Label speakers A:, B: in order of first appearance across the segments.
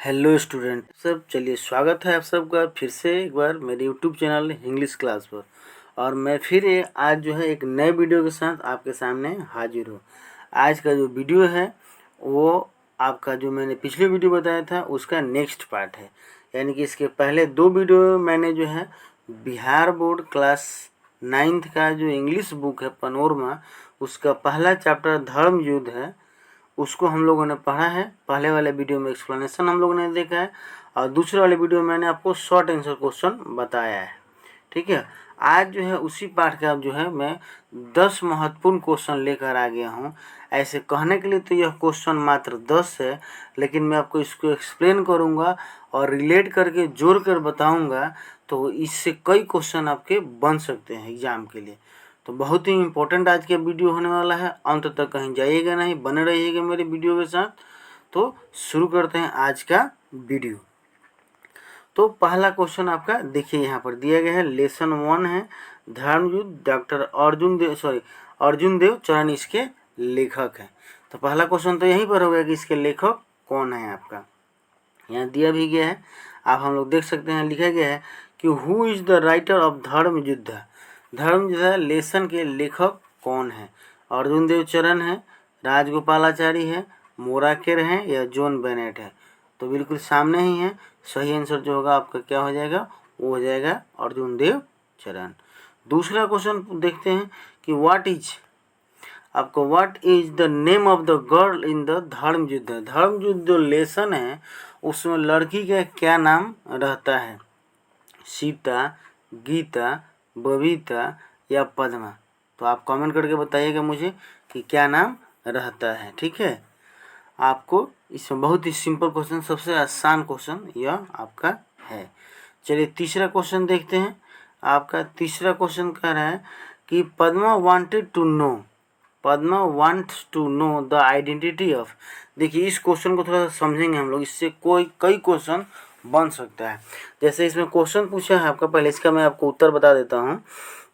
A: Hello student सब, चलिए स्वागत है आप सबका फिर से एक बार मेरे यूट्यूब चैनल इंग्लिश क्लास पर। और मैं फिर आज जो है एक नए वीडियो के साथ आपके सामने हाजिर हूँ। आज का जो वीडियो है वो आपका जो मैंने पिछले वीडियो बताया था उसका नेक्स्ट पार्ट है। यानी कि इसके पहले दो वीडियो मैंने जो है बिहार बोर्ड क्लास 9th का जो इंग्लिश बुक है पनोरमा, उसका पहला चैप्टर धर्म युद्ध है, उसको हम लोगों ने पढ़ा है। पहले वाले वीडियो में एक्सप्लेनेशन हम लोगों ने देखा है और दूसरे वाले वीडियो में मैंने आपको शॉर्ट आंसर क्वेश्चन बताया है। ठीक है, आज जो है उसी पाठ का जो है मैं 10 महत्वपूर्ण क्वेश्चन लेकर आ गया हूँ। ऐसे कहने के लिए तो यह क्वेश्चन मात्र 10 है, लेकिन मैं आपको इसको एक्सप्लेन करूँगा और रिलेट करके जोड़ कर बताऊँगा, तो इससे कई क्वेश्चन आपके बन सकते हैं एग्जाम के लिए। तो बहुत ही इम्पोर्टेंट आज का वीडियो होने वाला है, अंत तक कहीं जाइएगा नहीं, बने रहिएगा मेरे वीडियो के साथ। तो शुरू करते हैं आज का वीडियो। तो पहला क्वेश्चन आपका देखिए यहाँ पर दिया गया है, लेसन 1 है धर्मयुद्ध, डॉक्टर अर्जुन देव चरण इसके लेखक हैं। तो पहला क्वेश्चन तो यहीं पर हो गया कि इसके लेखक कौन है आपका, यहाँ दिया भी गया है। आप हम लोग देख सकते हैं, लिखा गया है कि who is the writer of Dharmayuddh. Dharmayuddh lesson के लेखक कौन है? अर्जुन देव चरण है, राजगोपालाचारी है, मोराकेर है या जॉन बेनेट है? तो बिल्कुल सामने ही है। सही आंसर जो होगा आपका क्या हो जाएगा, वो हो जाएगा अर्जुन देव चरण। दूसरा क्वेश्चन देखते हैं कि what is the name of the girl in the Dharmayuddh. Dharmayuddh जो लेसन है उसमें लड़की का क्या नाम रहता है? सीता, गीता, बबीता या पद्मा? तो आप कमेंट करके बताइएगा मुझे कि क्या नाम रहता है। ठीक है, आपको इसमें बहुत ही सिंपल क्वेश्चन, सबसे आसान क्वेश्चन यह आपका है। चलिए तीसरा क्वेश्चन देखते हैं। आपका तीसरा क्वेश्चन कह रहा है कि Padma wants to know the identity of. देखिए इस क्वेश्चन को थोड़ा सा समझेंगे हम लोग, इससे कई क्वेश्चन बन सकता है। जैसे इसमें क्वेश्चन पूछा है आपका, पहले इसका मैं आपको उत्तर बता देता हूँ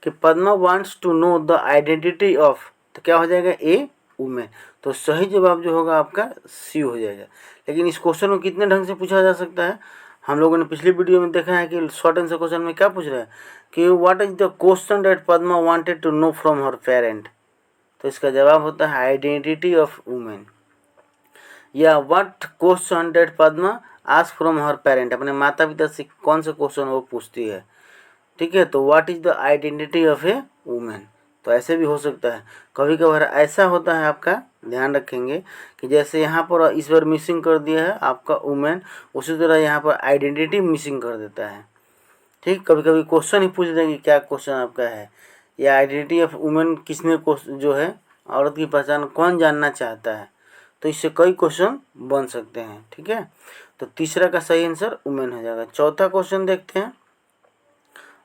A: कि Padma wants to know the identity of, तो क्या हो जाएगा ए वुमेन। तो सही जवाब जो होगा आपका सी हो जाएगा। लेकिन इस क्वेश्चन को कितने ढंग से पूछा जा सकता है, हम लोगों ने पिछली वीडियो में देखा है कि शॉर्ट आंसर क्वेश्चन में क्या पूछ रहा है कि what is the question that Padma wanted to know from her parent. तो इसका जवाब होता है आइडेंटिटी ऑफ वुमेन। या what question that Padma ask from her parent, अपने माता पिता से कौन सा क्वेश्चन वो पूछती है। ठीक है, तो what is the identity of a women. तो ऐसे भी हो सकता है, कभी कभार ऐसा होता है, आपका ध्यान रखेंगे कि जैसे यहाँ पर इस बार मिसिंग कर दिया है आपका वुमेन, उसी तरह यहाँ पर आइडेंटिटी मिसिंग कर देता है। ठीक, कभी कभी क्वेश्चन ही पूछ देंगे क्या क्वेश्चन आपका है, या आइडेंटिटी ऑफ वुमेन किसने जो है औरत की पहचान कौन जानना चाहता है। तो इससे कई क्वेश्चन बन सकते हैं। ठीक है, तो तीसरा का सही आंसर वुमेन हो जाएगा। चौथा क्वेश्चन देखते हैं।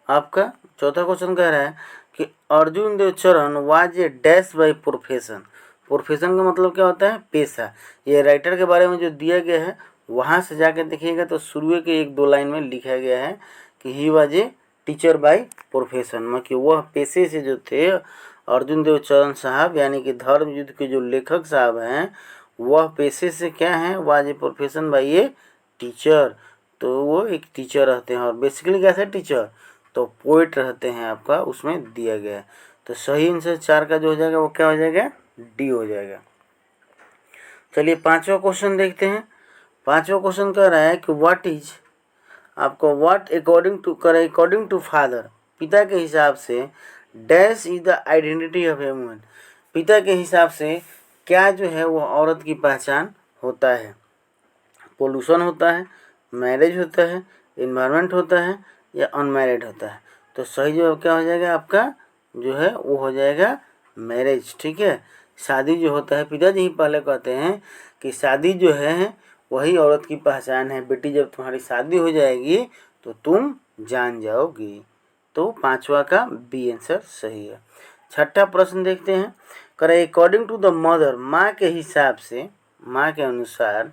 A: आपका चौथा क्वेश्चन कह रहा है कि अर्जुन देव चरण was a dash by profession. Profession का मतलब क्या होता है? पेशा। ये राइटर के बारे में जो दिया गया है वहाँ से जाके देखिएगा तो शुरू के 1-2 लाइन में लिखा गया है कि he was a teacher by profession, मतलब वह पेशे से जो थे अर्जुन देव चरण साहब, यानी कि धर्म युद्ध के जो लेखक साहब हैं, वह पेशे से क्या हैं, was a profession by a teacher. तो वो एक टीचर रहते हैं, और बेसिकली कैसे टीचर, तो पोइट रहते हैं, आपका उसमें दिया गया है। तो सही आंसर 4 का जो हो जाएगा वो क्या हो जाएगा, डी हो जाएगा। चलिए पांचवा क्वेश्चन देखते हैं। पांचवा क्वेश्चन कह रहा है कि व्हाट इज, आपको व्हाट अकॉर्डिंग टू फादर, पिता के हिसाब से dash is the identity of a woman. पिता के हिसाब से क्या जो है वो औरत की पहचान होता है? पोल्यूशन होता है, मैरिज होता है, इन्वायरमेंट होता है या अनमैरिड होता है? तो सही जवाब क्या हो जाएगा आपका जो है वो हो जाएगा मैरिज। ठीक है, शादी जो होता है, पिताजी ही पहले कहते हैं कि शादी जो है वही औरत की पहचान है, बेटी जब तुम्हारी शादी हो जाएगी तो तुम जान जाओगी। तो पांचवा का बी आंसर सही है। छठा प्रश्न देखते हैं। करे अकॉर्डिंग टू द मदर, माँ के हिसाब से, माँ के अनुसार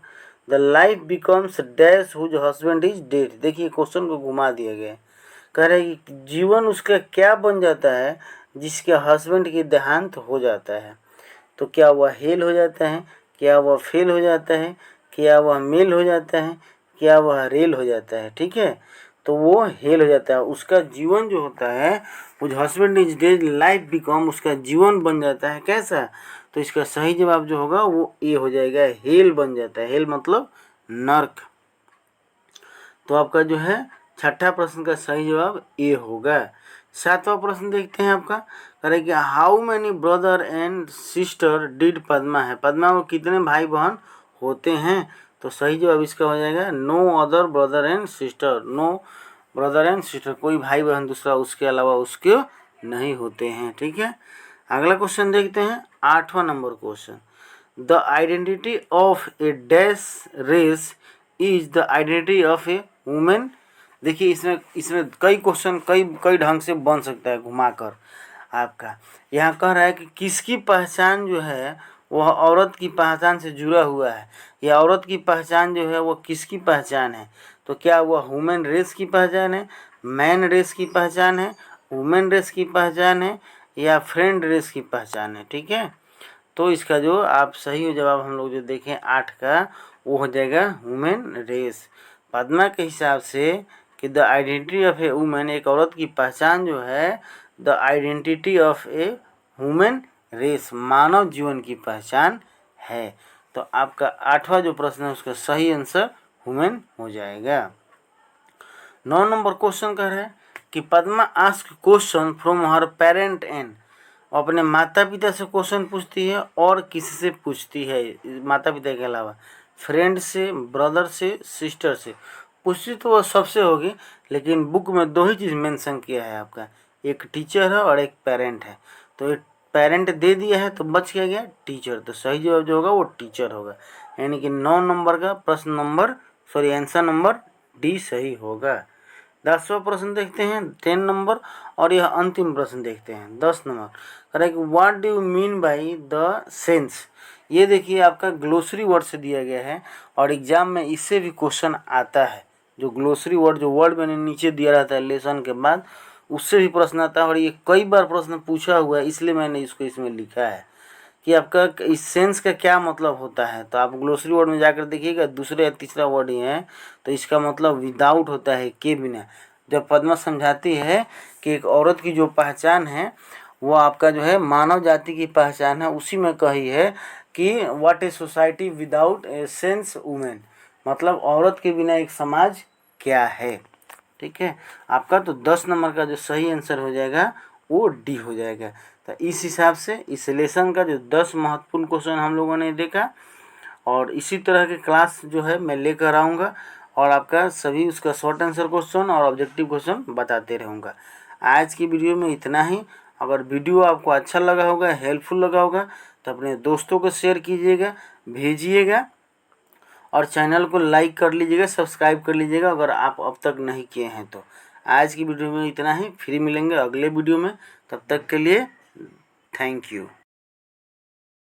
A: the life becomes dash whose husband is dead. देखिए क्वेश्चन को घुमा दिया गया है, कह रहे हैं कि जीवन उसका क्या बन जाता है जिसके हस्बैंड की देहांत हो जाता है। तो क्या वह हेल हो जाता है, क्या वह फेल हो जाता है, क्या वह मेल हो जाता है, क्या वह रेल हो जाता है, ठीक है, तो वो हेल हो जाता है, उसका जीवन जो होता है वो husband is dead life become, उसका जीवन बन जाता है कैसा, तो इसका सही जवाब जो होगा वो ए हो जाएगा, हेल बन जाता है, हेल मतलब नर्क। तो आपका जो है छठा प्रश्न का सही जवाब ए होगा। सातवां प्रश्न देखते हैं आपका, कह रहे कि how many brother and sister did Padma है, पद्मा को कितने भाई बहन होते हैं, तो सही जवाब इसका हो जाएगा no other brother and sister, no brother and sister, कोई भाई बहन दूसरा उसके अलावा उसके नहीं होते हैं, ठीक है। अगला क्वेश्चन देखते हैं, 8वां number question, the identity of a dash race is the identity of a women. देखिए इसमें इसमें कई क्वेश्चन कई कई ढंग से बन सकता है घुमाकर आपका। यहाँ कह रहा है कि किसकी पहचान जो है वह औरत की पहचान से जुड़ा हुआ है, या औरत की पहचान जो है वो किसकी पहचान है, तो क्या वह ह्यूमन रेस की पहचान है, मैन रेस की पहचान है, वुमेन रेस की पहचान है, या फ्रेंड रेस की पहचान है, ठीक है। तो इसका जो आप सही जवाब हम लोग जो देखें 8 का वो हो जाएगा वुमेन रेस। पद्मा के हिसाब से कि the identity of a women, एक औरत की पहचान जो है the identity of a women race, मानव जीवन की पहचान है। तो आपका 8वां जो प्रश्न है उसका सही आंसर वुमेन हो जाएगा। 9 नंबर क्वेश्चन कह रहा है कि Padma ask question from her parent and, अपने माता पिता से क्वेश्चन पूछती है और किसी से पूछती है, माता पिता के अलावा फ्रेंड से, ब्रदर से, सिस्टर से पूछती तो वह सबसे होगी, लेकिन बुक में 2 ही चीज़ मेंशन किया है आपका, एक टीचर है और एक पेरेंट है। तो एक पेरेंट दे दिया है तो बच क्या गया टीचर, तो सही जवाब जो होगा वो टीचर होगा, यानी कि 9 नंबर का प्रश्न नंबर आंसर नंबर डी सही होगा। 10वां प्रश्न देखते हैं 10 नंबर, और यह अंतिम प्रश्न देखते हैं 10 नंबर, कह रहा है कि what do you mean by the sense. ये देखिए आपका ग्लोसरी वर्ड से दिया गया है और एग्जाम में इससे भी क्वेश्चन आता है, जो ग्लोसरी वर्ड जो वर्ड मैंने नीचे दिया रहता है लेसन के बाद उससे भी प्रश्न आता है, और ये कई बार प्रश्न पूछा हुआ है, इसलिए मैंने इसको इसमें लिखा है कि आपका इस सेंस का क्या मतलब होता है। तो आप ग्लोसरी वर्ड में जाकर देखिएगा, दूसरा या तीसरा वर्ड ही है, तो इसका मतलब विदाउट होता है, के बिना। जब पद्मा समझाती है कि एक औरत की जो पहचान है वो आपका जो है मानव जाति की पहचान है, उसी में कही है कि what a society without a sense women, मतलब औरत के बिना एक समाज क्या है, ठीक है। आपका तो 10 नंबर का जो सही आंसर हो जाएगा वो डी हो जाएगा। तो इस हिसाब से इस लेसन का जो 10 महत्वपूर्ण क्वेश्चन हम लोगों ने देखा, और इसी तरह के क्लास जो है मैं लेकर आऊँगा और आपका सभी उसका शॉर्ट आंसर क्वेश्चन और ऑब्जेक्टिव क्वेश्चन बताते रहूँगा। आज की वीडियो में इतना ही। अगर वीडियो आपको अच्छा लगा होगा, हेल्पफुल लगा होगा, तो अपने दोस्तों को शेयर कीजिएगा, भेजिएगा, और चैनल को लाइक कर लीजिएगा, सब्सक्राइब कर लीजिएगा अगर आप अब तक नहीं किए हैं तो। आज की वीडियो में इतना ही, फिर मिलेंगे अगले वीडियो में, तब तक के लिए थैंक यू।